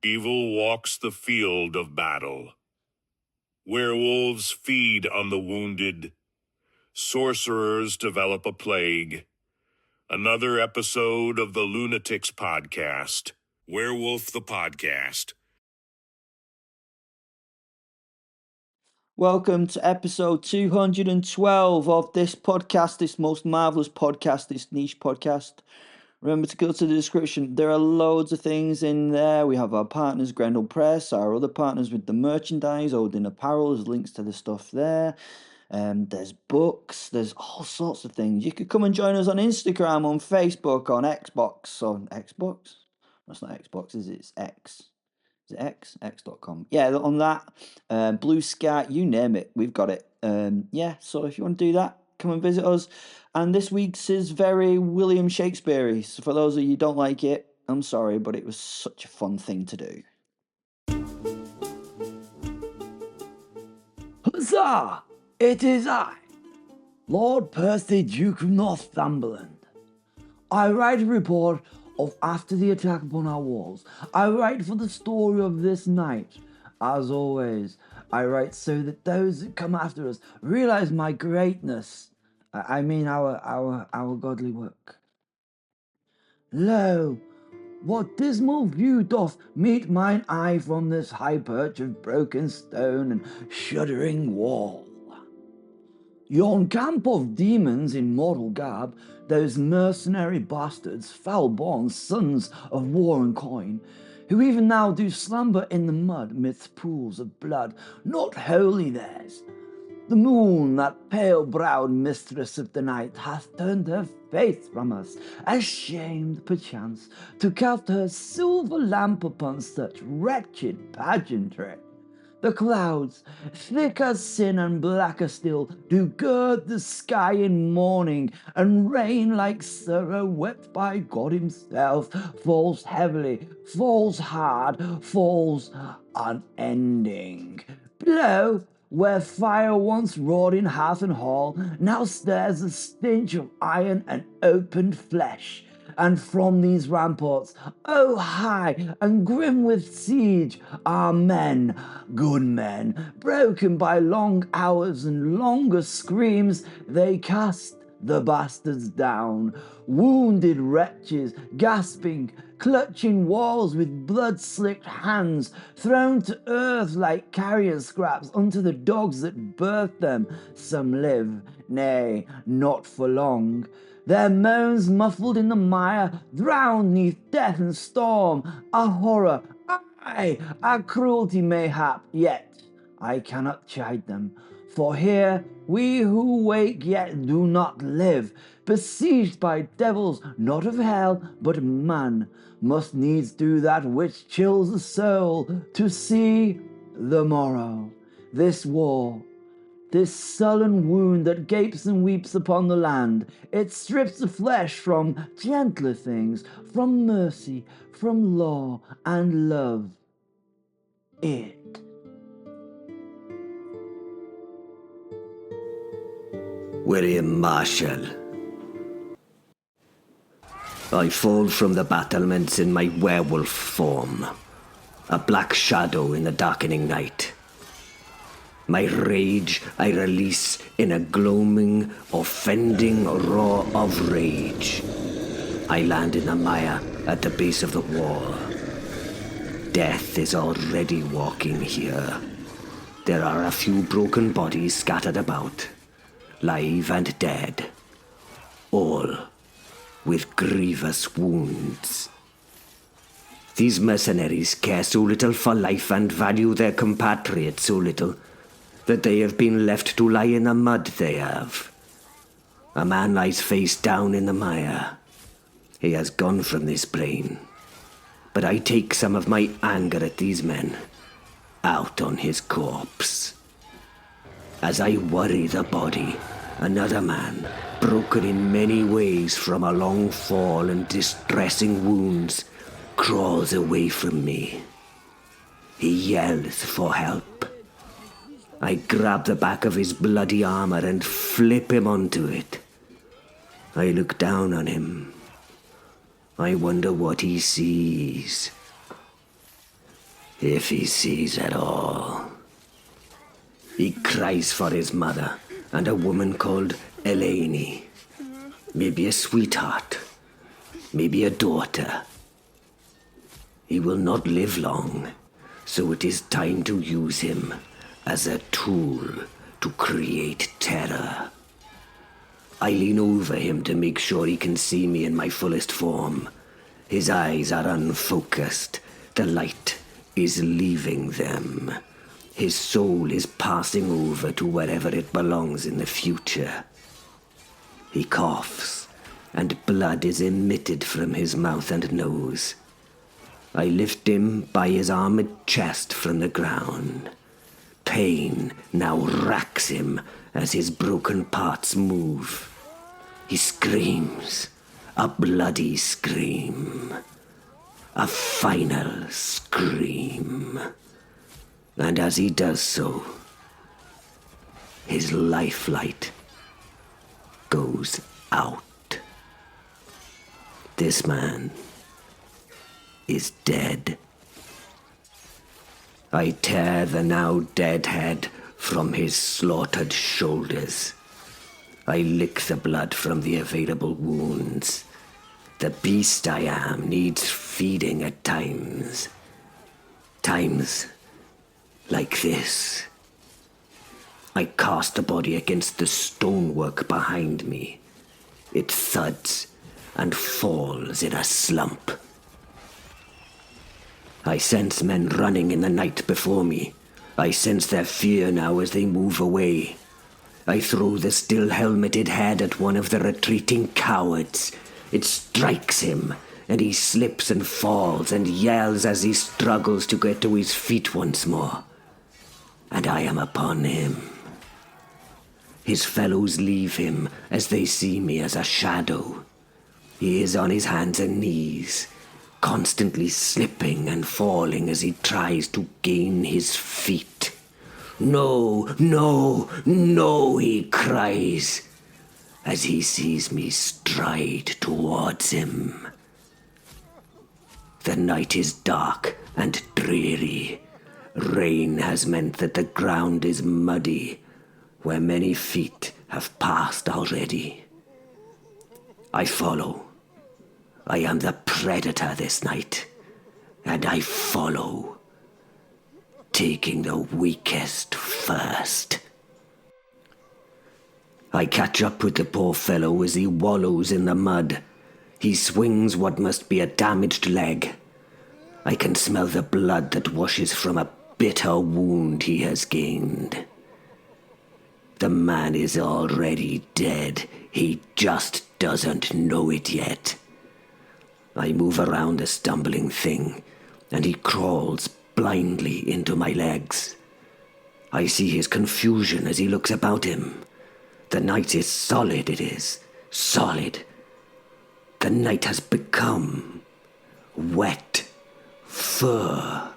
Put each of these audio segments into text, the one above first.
Evil walks the field of battle. Werewolves feed on the wounded. Sorcerers develop a plague. Another episode of the Lunatics Podcast. Werewolf the Podcast. Welcome to episode 212 of this podcast, this most marvelous podcast, this niche podcast. Remember to go to the description. There are loads of things in there. We have our partners, Grendel Press, our other partners with the merchandise, Odin Apparel. There's links to the stuff there. There's books. There's all sorts of things. You could come and join us on Instagram, on Facebook, on Xbox. On Xbox? That's not Xbox, is it? It's X. Is it X? X.com. Yeah, on that. Blue Sky, you name it. We've got it. So if you want to do that, come and visit us. And this week's is very William Shakespeare-y. So for those of you who don't like it, I'm sorry, but it was such a fun thing to do. Huzzah! It is I, Lord Percy, Duke of Northumberland. I write a report of after the attack upon our walls. I write for the story of this night. As always, I write so that those that come after us realize my greatness. I mean our godly work. Lo, what dismal view doth meet mine eye from this high perch of broken stone and shuddering wall. Yon camp of demons in mortal garb, those mercenary bastards, foul-born sons of war and coin, who even now do slumber in the mud midst pools of blood, not wholly theirs. The moon, that pale-browed mistress of the night, hath turned her face from us, ashamed, perchance, to cast her silver lamp upon such wretched pageantry. The clouds, thick as sin and blacker still, do gird the sky in mourning, and rain like sorrow wept by God himself falls heavily, falls hard, falls unending. Below, where fire once roared in hearth and hall, now stirs the stench of iron and opened flesh. And from these ramparts, oh high and grim with siege, are men, good men, broken by long hours and longer screams, they cast the bastards down, wounded wretches, gasping, clutching walls with blood-slicked hands, thrown to earth like carrion scraps unto the dogs that birthed them. Some live, nay, not for long. Their moans muffled in the mire, drowned neath death and storm, a horror, aye, a cruelty mayhap, yet I cannot chide them. For here we who wake yet do not live, besieged by devils not of hell but man, must needs do that which chills the soul to see the morrow. This war, this sullen wound that gapes and weeps upon the land, it strips the flesh from gentler things, from mercy, from law and love. It. William Marshall. I fall from the battlements in my werewolf form, a black shadow in the darkening night. My rage I release in a gloaming, offending roar of rage. I land in the mire at the base of the wall. Death is already walking here. There are a few broken bodies scattered about, live and dead, all with grievous wounds. These mercenaries care so little for life and value their compatriots so little that they have been left to lie in the mud they have. A man lies face down in the mire. He has gone from this plane. But I take some of my anger at these men out on his corpse. As I worry the body, another man, broken in many ways from a long fall and distressing wounds, crawls away from me. He yells for help. I grab the back of his bloody armor and flip him onto it. I look down on him. I wonder what he sees. if he sees at all. He cries for his mother and a woman called Eleni. Maybe a sweetheart, maybe a daughter. He will not live long, so it is time to use him as a tool to create terror. I lean over him to make sure he can see me in my fullest form. His eyes are unfocused. The light is leaving them. His soul is passing over to wherever it belongs in the future. He coughs, and blood is emitted from his mouth and nose. I lift him by his armored chest from the ground. Pain now racks him as his broken parts move. He screams, a bloody scream, a final scream. And as he does so, his lifelight goes out. This man is dead. I tear the now dead head from his slaughtered shoulders. I lick the blood from the available wounds. The beast I am needs feeding at times. Times like this. I cast the body against the stonework behind me. It thuds and falls in a slump. I sense men running in the night before me. I sense their fear now as they move away. I throw the still helmeted head at one of the retreating cowards. It strikes him, and he slips and falls and yells as he struggles to get to his feet once more. And I am upon him. His fellows leave him as they see me as a shadow. He is on his hands and knees, constantly slipping and falling as he tries to gain his feet. No, no, no, he cries, as he sees me stride towards him. The night is dark and dreary. Rain has meant that the ground is muddy, where many feet have passed already. I follow. I am the predator this night, and I follow, taking the weakest first. I catch up with the poor fellow as he wallows in the mud. He swings what must be a damaged leg. I can smell the blood that washes from a bitter wound he has gained. The man is already dead. He just doesn't know it yet. I move around the stumbling thing, and he crawls blindly into my legs. I see his confusion as he looks about him. The night is solid, it is. Solid. The night has become wet fur.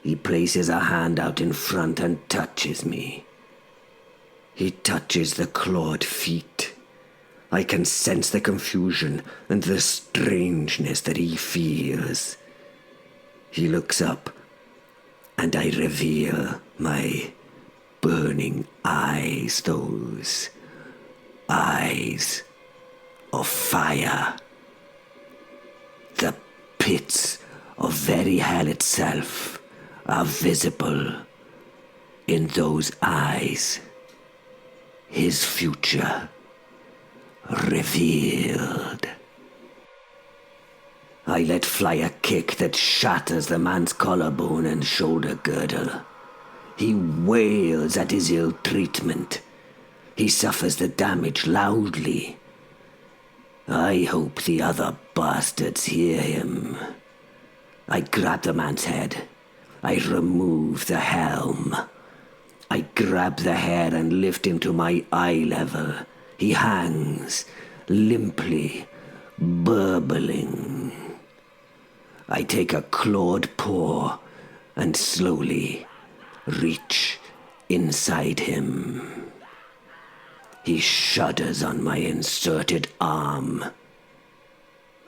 He places a hand out in front and touches me. He touches the clawed feet. I can sense the confusion and the strangeness that he feels. He looks up, and I reveal my burning eyes, those eyes of fire. The pits of very hell itself are visible in those eyes. His future revealed. I let fly a kick that shatters the man's collarbone and shoulder girdle. He wails at his ill treatment. He suffers the damage loudly. I hope the other bastards hear him. I grab the man's head. I remove the helm. I grab the hair and lift him to my eye level. He hangs, limply, burbling. I take a clawed paw and slowly reach inside him. He shudders on my inserted arm.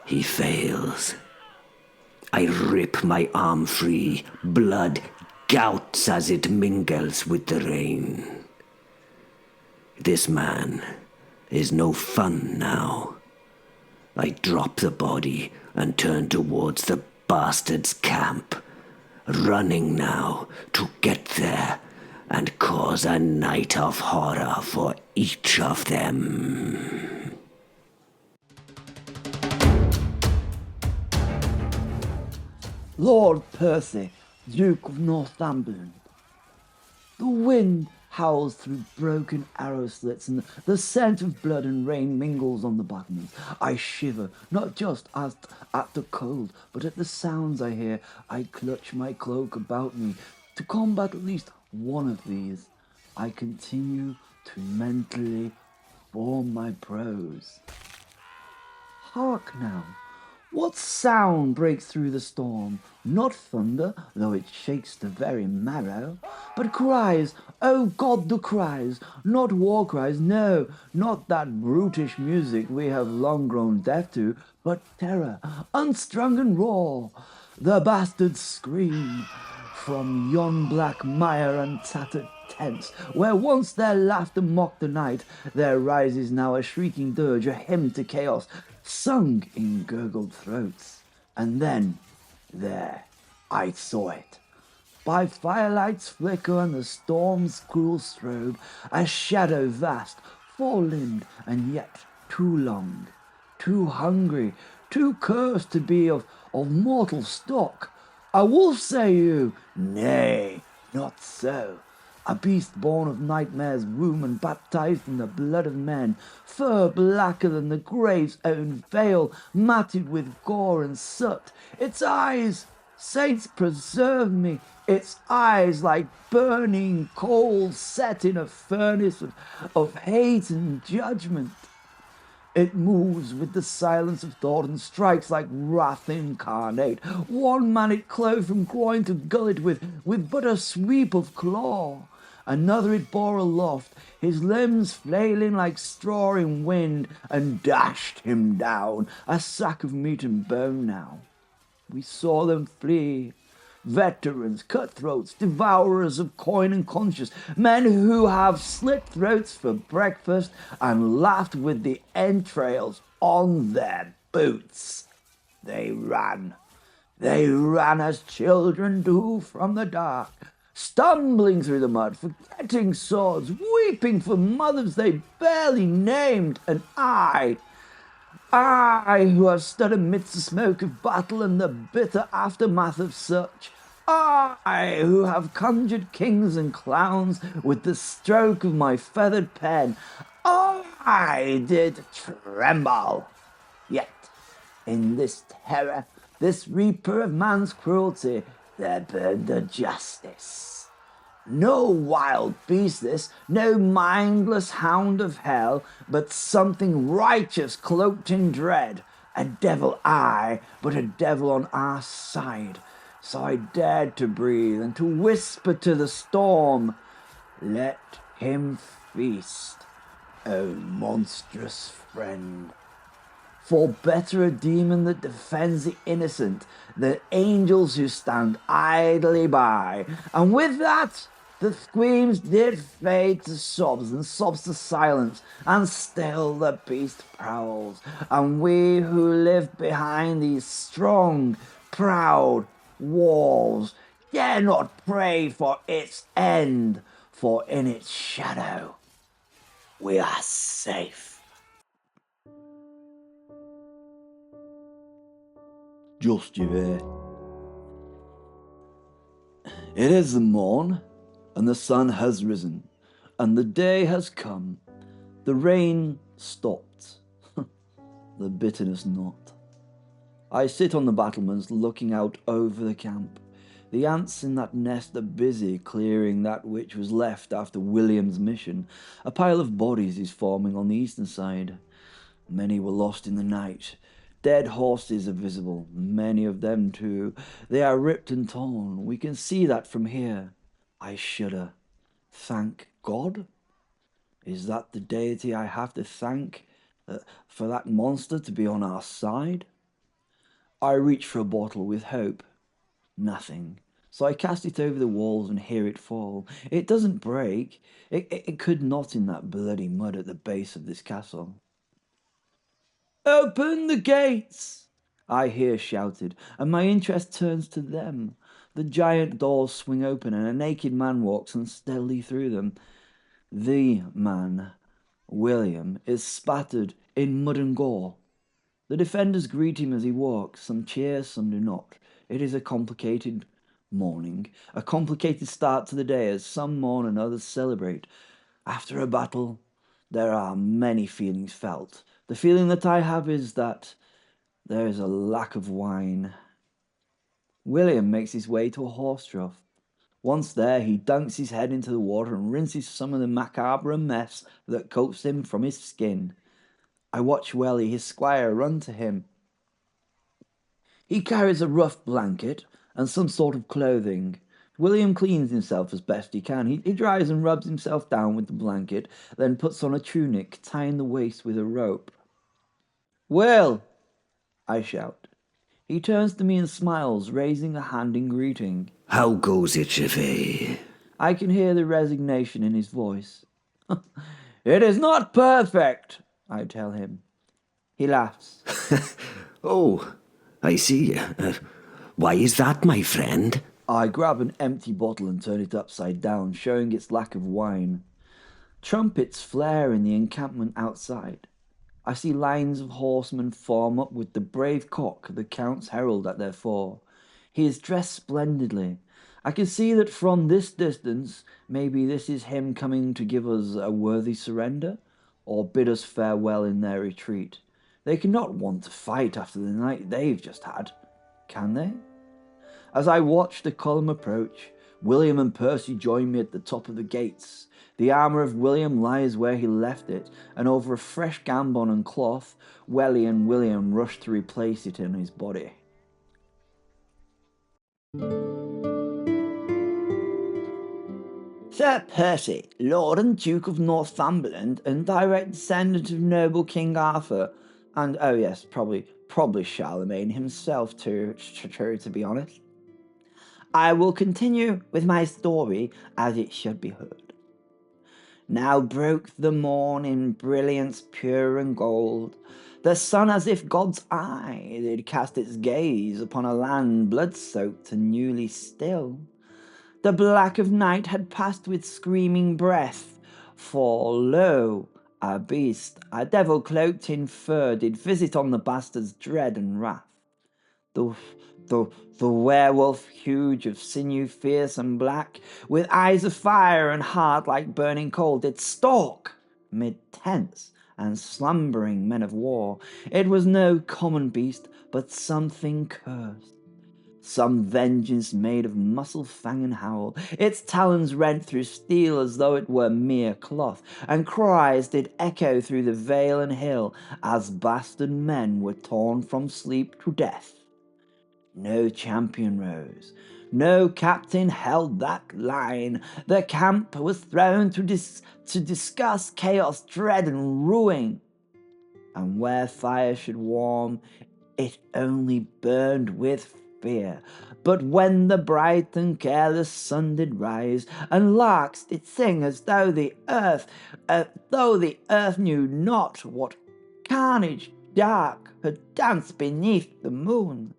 He fails. I rip my arm free. Blood gouts as it mingles with the rain. This man is no fun now. I drop the body and turn towards the bastard's camp, running now to get there and cause a night of horror for each of them. Lord Percy, Duke of Northumberland. The wind howls through broken arrow slits, and the scent of blood and rain mingles on the battlements. I shiver, not just at the cold, but at the sounds I hear. I clutch my cloak about me to combat at least one of these. I continue to mentally form my prose. Hark now. What sound breaks through the storm? Not thunder, though it shakes the very marrow, but cries, oh God, the cries, not war cries, no, not that brutish music we have long grown deaf to, but terror, unstrung and raw. The bastards scream from yon black mire and tattered tents, where once their laughter mocked the night, there rises now a shrieking dirge, a hymn to chaos, sung in gurgled throats. And then, there, I saw it. By firelight's flicker and the storm's cruel strobe, a shadow vast, four-limbed, and yet too long, too hungry, too cursed to be of mortal stock. A wolf, say you? Nay, not so. A beast born of nightmare's womb and baptized in the blood of men, fur blacker than the grave's own veil, matted with gore and soot. Its eyes, saints preserve me, its eyes like burning coals set in a furnace of hate and judgment. It moves with the silence of thought and strikes like wrath incarnate. One man it clove from groin to gullet with but a sweep of claw. Another it bore aloft, his limbs flailing like straw in wind, and dashed him down, a sack of meat and bone now. We saw them flee. Veterans, cutthroats, devourers of coin and conscience, men who have slit throats for breakfast and laughed with the entrails on their boots. They ran as children do from the dark, stumbling through the mud, forgetting swords, weeping for mothers they barely named, and I, who have stood amidst the smoke of battle and the bitter aftermath of such, I, who have conjured kings and clowns with the stroke of my feathered pen, I did tremble. Yet, in this terror, this reaper of man's cruelty, there burned a justice. No wild beast this, no mindless hound of hell, but something righteous cloaked in dread. A devil, aye, but a devil on our side. So I dared to breathe and to whisper to the storm, let him feast, O monstrous friend. For better a demon that defends the innocent than angels who stand idly by. And with that, the screams did fade to sobs, and sobs to silence, and still the beast prowls. And we who live behind these strong, proud walls dare not pray for its end, for in its shadow we are safe. Just you hear. It is the morn, and the sun has risen, and the day has come. The rain stopped, the bitterness not. I sit on the battlements looking out over the camp. The ants in that nest are busy clearing that which was left after William's mission. A pile of bodies is forming on the eastern side. Many were lost in the night. Dead horses are visible, many of them too. They are ripped and torn. We can see that from here. I shudder. Thank God? Is that the deity I have to thank for that monster to be on our side? I reach for a bottle with hope. Nothing. So I cast it over the walls and hear it fall. It doesn't break. It could not in that bloody mud at the base of this castle. "Open the gates!" I hear shouted, and my interest turns to them. The giant doors swing open, and a naked man walks unsteadily through them. The man, William, is spattered in mud and gore. The defenders greet him as he walks. Some cheer, some do not. It is a complicated morning, a complicated start to the day, as some mourn and others celebrate. After a battle, there are many feelings felt. The feeling that I have is that there is a lack of wine. William makes his way to a horse trough. Once there, he dunks his head into the water and rinses some of the macabre mess that coats him from his skin. I watch Welly, his squire, run to him. He carries a rough blanket and some sort of clothing. William cleans himself as best he can. He dries and rubs himself down with the blanket, then puts on a tunic, tying the waist with a rope. "Will!" I shout. He turns to me and smiles, raising a hand in greeting. How goes it, Gervais? I can hear the resignation in his voice. "It is not perfect," I tell him. He laughs. Oh, I see. Why is that, my friend? I grab an empty bottle and turn it upside down, showing its lack of wine. Trumpets flare in the encampment outside. I see lines of horsemen form up with the brave cock, the Count's herald, at their fore. He is dressed splendidly. I can see that from this distance, maybe this is him coming to give us a worthy surrender, or bid us farewell in their retreat. They cannot want to fight after the night they've just had, can they? As I watch the column approach, William and Percy join me at the top of the gates. The armour of William lies where he left it, and over a fresh gambon and cloth, Welly and William rush to replace it in his body. Sir Percy, Lord and Duke of Northumberland, and direct descendant of noble King Arthur, and oh yes, probably Charlemagne himself too, to be honest. I will continue with my story as it should be heard. Now broke the morn in brilliance pure and gold. The sun, as if God's eye, did cast its gaze upon a land blood-soaked and newly still. The black of night had passed with screaming breath, for lo, a beast, a devil cloaked in fur, did visit on the bastards dread and wrath. The werewolf, huge of sinew fierce and black, with eyes of fire and heart like burning coal, did stalk mid tents and slumbering men of war. It was no common beast, but something cursed. Some vengeance made of muscle, fang, and howl. Its talons rent through steel as though it were mere cloth, and cries did echo through the vale and hill as bastard men were torn from sleep to death. No champion rose, no captain held that line. The camp was thrown to discuss chaos, dread, and ruin. And where fire should warm, it only burned with fear. But when the bright and careless sun did rise, and larks did sing as though the earth knew not what carnage dark had danced beneath the moon,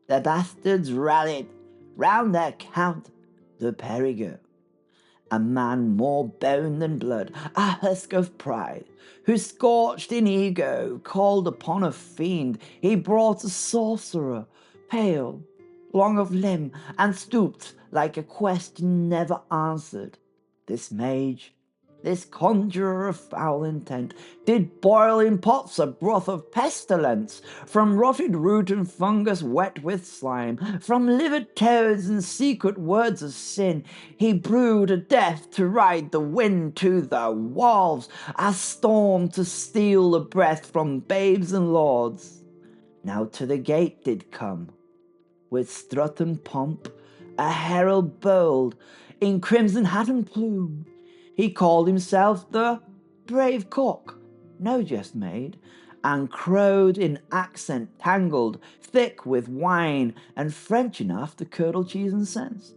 the bastards rallied round their count, the Perigod, a man more bone than blood, a husk of pride, who scorched in ego called upon a fiend. He brought a sorcerer, pale, long of limb, and stooped like a question never answered. This mage, this conjurer of foul intent, did boil in pots a broth of pestilence, from rotted root and fungus wet with slime, from livid toads and secret words of sin. He brewed a death to ride the wind to the walls, a storm to steal the breath from babes and lords. Now to the gate did come, with strut and pomp, a herald bold, in crimson hat and plume. He called himself the brave cock, no jest made, and crowed in accent tangled, thick with wine, and French enough to curdle cheese and sense.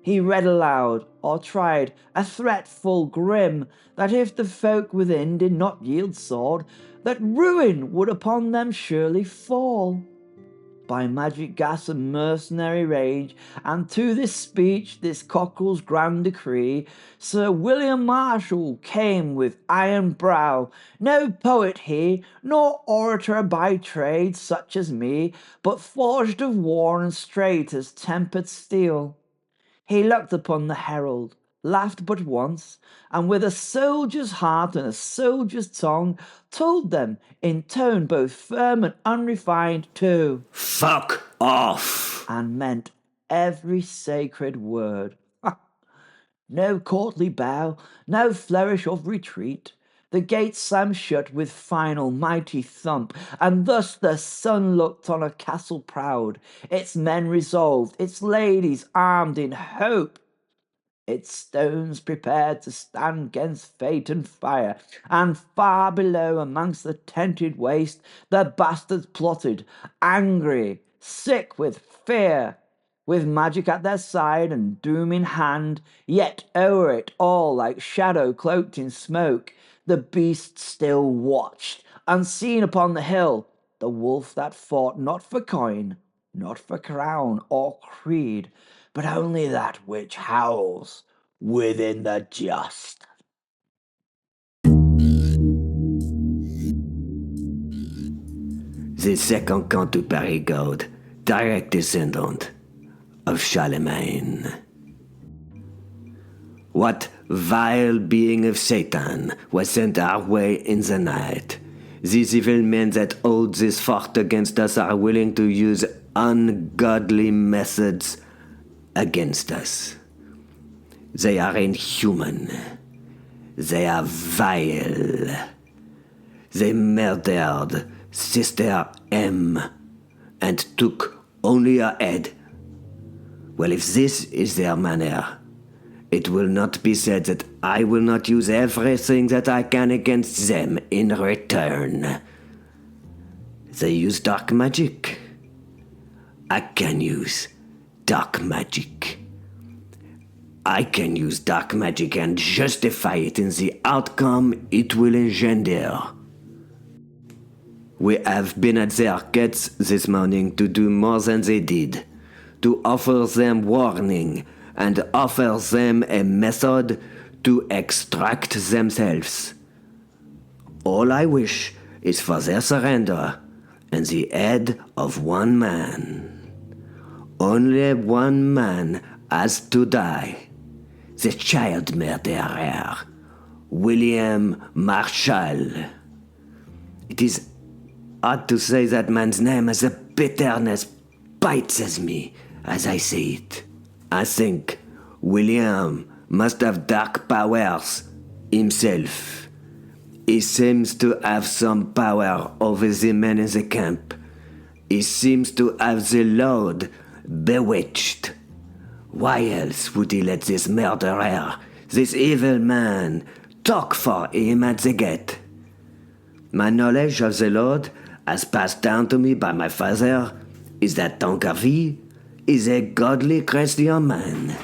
He read aloud, or tried, a threat full grim, that if the folk within did not yield sword, that ruin would upon them surely fall. By magic gas and mercenary rage, and to this speech, this cockerel's grand decree, Sir William Marshall came with iron brow, no poet he, nor orator by trade such as me, but forged of war and straight as tempered steel. He looked upon the herald, laughed but once, and with a soldier's heart and a soldier's tongue, told them, in tone both firm and unrefined, to Fuck off! and meant every sacred word. No courtly bow, no flourish of retreat. The gate slammed shut with final mighty thump, and thus the sun looked on a castle proud, its men resolved, its ladies armed in hope, its stones prepared to stand 'gainst fate and fire, and far below amongst the tented waste the bastards plotted, angry, sick with fear, with magic at their side and doom in hand, yet o'er it all like shadow cloaked in smoke, the beast still watched, unseen upon the hill, the wolf that fought not for coin, not for crown or creed, but only that which howls within the just. The second Count to Perigod, direct descendant of Charlemagne. What vile being of Satan was sent our way in the night? These evil men that hold this fort against us are willing to use ungodly methods against us. They are inhuman. They are vile. They murdered Sister M and took only her head. Well, if this is their manner, it will not be said that I will not use everything that I can against them in return. They use dark magic. I can use dark magic. I can use dark magic and justify it in the outcome it will engender. We have been at their gates this morning to do more than they did, to offer them warning and offer them a method to extract themselves. All I wish is for their surrender and the head of one man. Only one man has to die. The child murderer, William Marshall. It is odd to say that man's name as a bitterness bites at me as I say it. I think William must have dark powers himself. He seems to have some power over the men in the camp. He seems to have the Lord bewitched. Why else would he let this murderer, this evil man, talk for him at the gate? My knowledge of the Lord, as passed down to me by my father, is that Tancarville is a godly Christian man.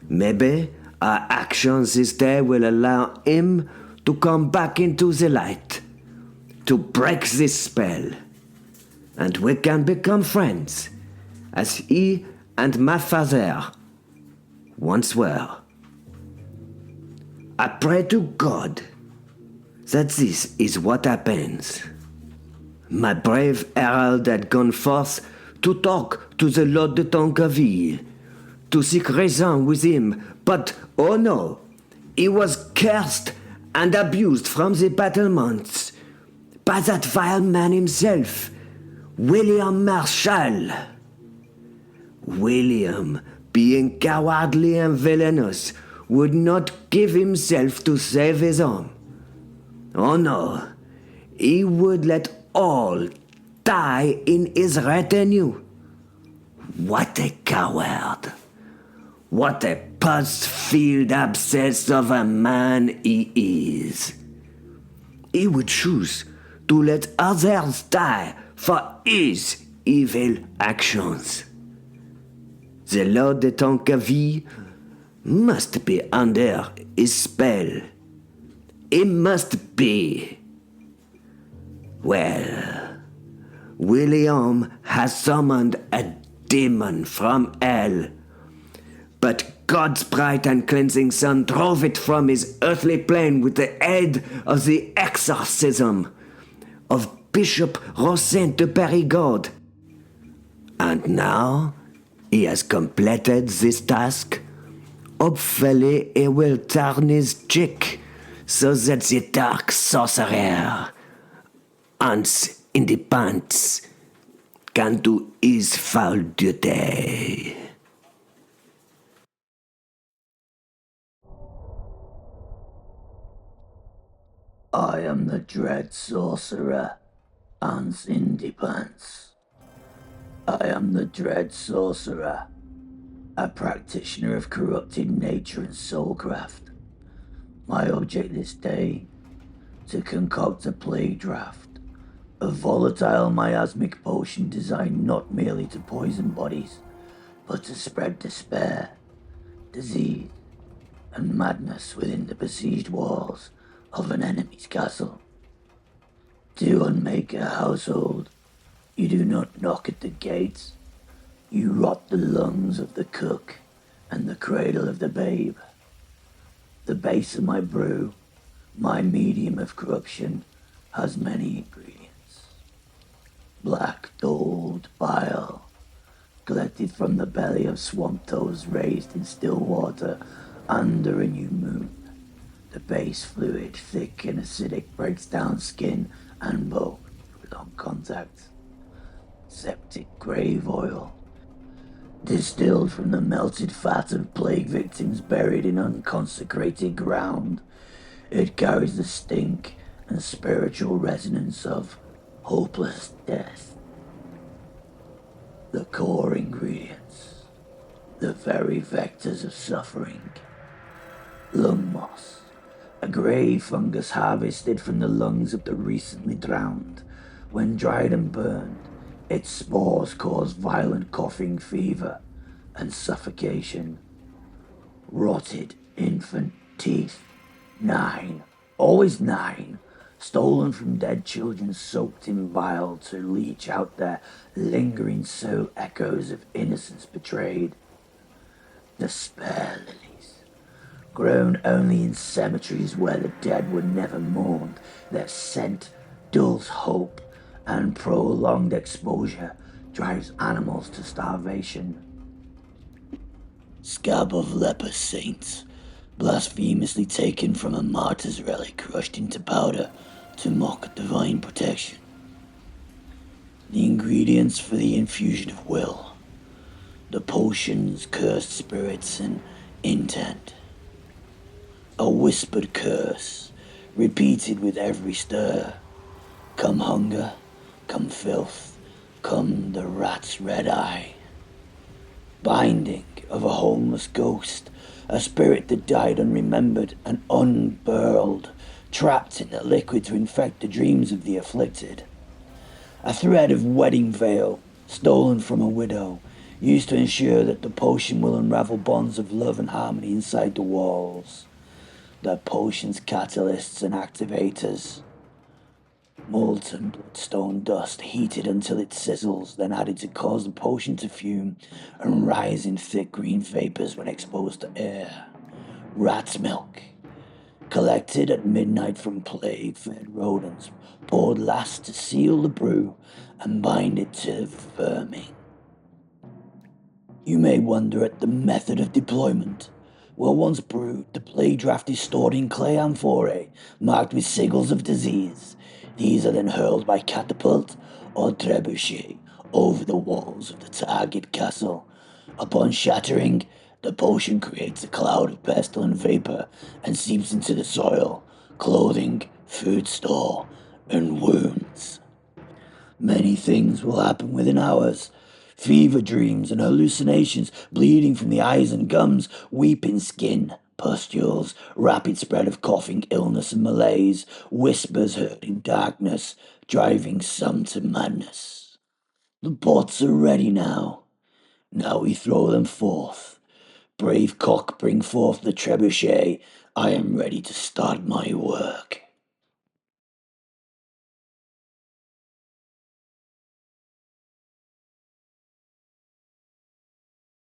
Maybe our actions this day will allow him to come back into the light, to break this spell, and we can become friends, as he and my father once were. I pray to God that this is what happens. My brave herald had gone forth to talk to the Lord de Tancarville, to seek reason with him, but oh no, he was cursed and abused from the battlements by that vile man himself, William Marshall. William, being cowardly and villainous, would not give himself to save his own. Oh no, he would let all die in his retinue. What a coward! What a pus-filled abscess of a man he is! he would choose to let others die for his evil actions. The Lord de Tonkavi must be under his spell. He must be. Well, William has summoned a demon from hell, but God's bright and cleansing sun drove it from his earthly plane with the aid of the exorcism of Bishop Rosin de Perigod. And now he has completed this task. Hopefully he will turn his cheek so that the dark sorcerer, Antzindepantz, can do his foul duty. I am the dread sorcerer, Antzindepantz. I am the dread sorcerer, a practitioner of corrupted nature and soulcraft. My object this day, to concoct a plague draft, a volatile miasmic potion designed not merely to poison bodies, but to spread despair, disease, and madness within the besieged walls of an enemy's castle. To unmake a household, you do not knock at the gates, you rot the lungs of the cook and the cradle of the babe. The base of my brew, my medium of corruption, has many ingredients. Black doled bile, collected from the belly of swamp toads raised in still water under a new moon. The base fluid, thick and acidic, breaks down skin and bone with on contact. Septic grave oil, distilled from the melted fat of plague victims buried in unconsecrated ground. It carries the stink and spiritual resonance of hopeless death. The core ingredients, the very vectors of suffering. Lung moss, a grey fungus harvested from the lungs of the recently drowned. When dried and burned, its spores cause violent coughing, fever, and suffocation. Rotted infant teeth, 9, always 9, stolen from dead children soaked in bile to leach out their lingering soul echoes of innocence betrayed. Despair lilies, grown only in cemeteries where the dead were never mourned, their scent dulls hope, and prolonged exposure drives animals to starvation. Scab of leper saints, blasphemously taken from a martyr's relic, crushed into powder to mock divine protection. The ingredients for the infusion of will, the potion's cursed spirits and intent. A whispered curse, repeated with every stir. Come hunger, come filth, come the rat's red eye. Binding of a homeless ghost, a spirit that died unremembered and unburied, trapped in the liquid to infect the dreams of the afflicted. A thread of wedding veil, stolen from a widow, used to ensure that the potion will unravel bonds of love and harmony inside the walls. The potion's catalysts and activators. Molten bloodstone dust, heated until it sizzles, then added to cause the potion to fume and rise in thick green vapors when exposed to air. Rat's milk, collected at midnight from plague-fed rodents, poured last to seal the brew and bind it to vermin. You may wonder at the method of deployment. Well, once brewed, the plague draft is stored in clay amphorae, marked with sigils of disease. These are then hurled by catapult or trebuchet over the walls of the target castle. Upon shattering, the potion creates a cloud of pestilent vapor and seeps into the soil, clothing, food store, and wounds. Many things will happen within hours. Fever dreams and hallucinations, bleeding from the eyes and gums, weeping skin, Pustules, rapid spread of coughing, illness and malaise, whispers heard in darkness, driving some to madness. The pots are ready now. Now we throw them forth. Brave cock, bring forth the trebuchet. I am ready to start my work.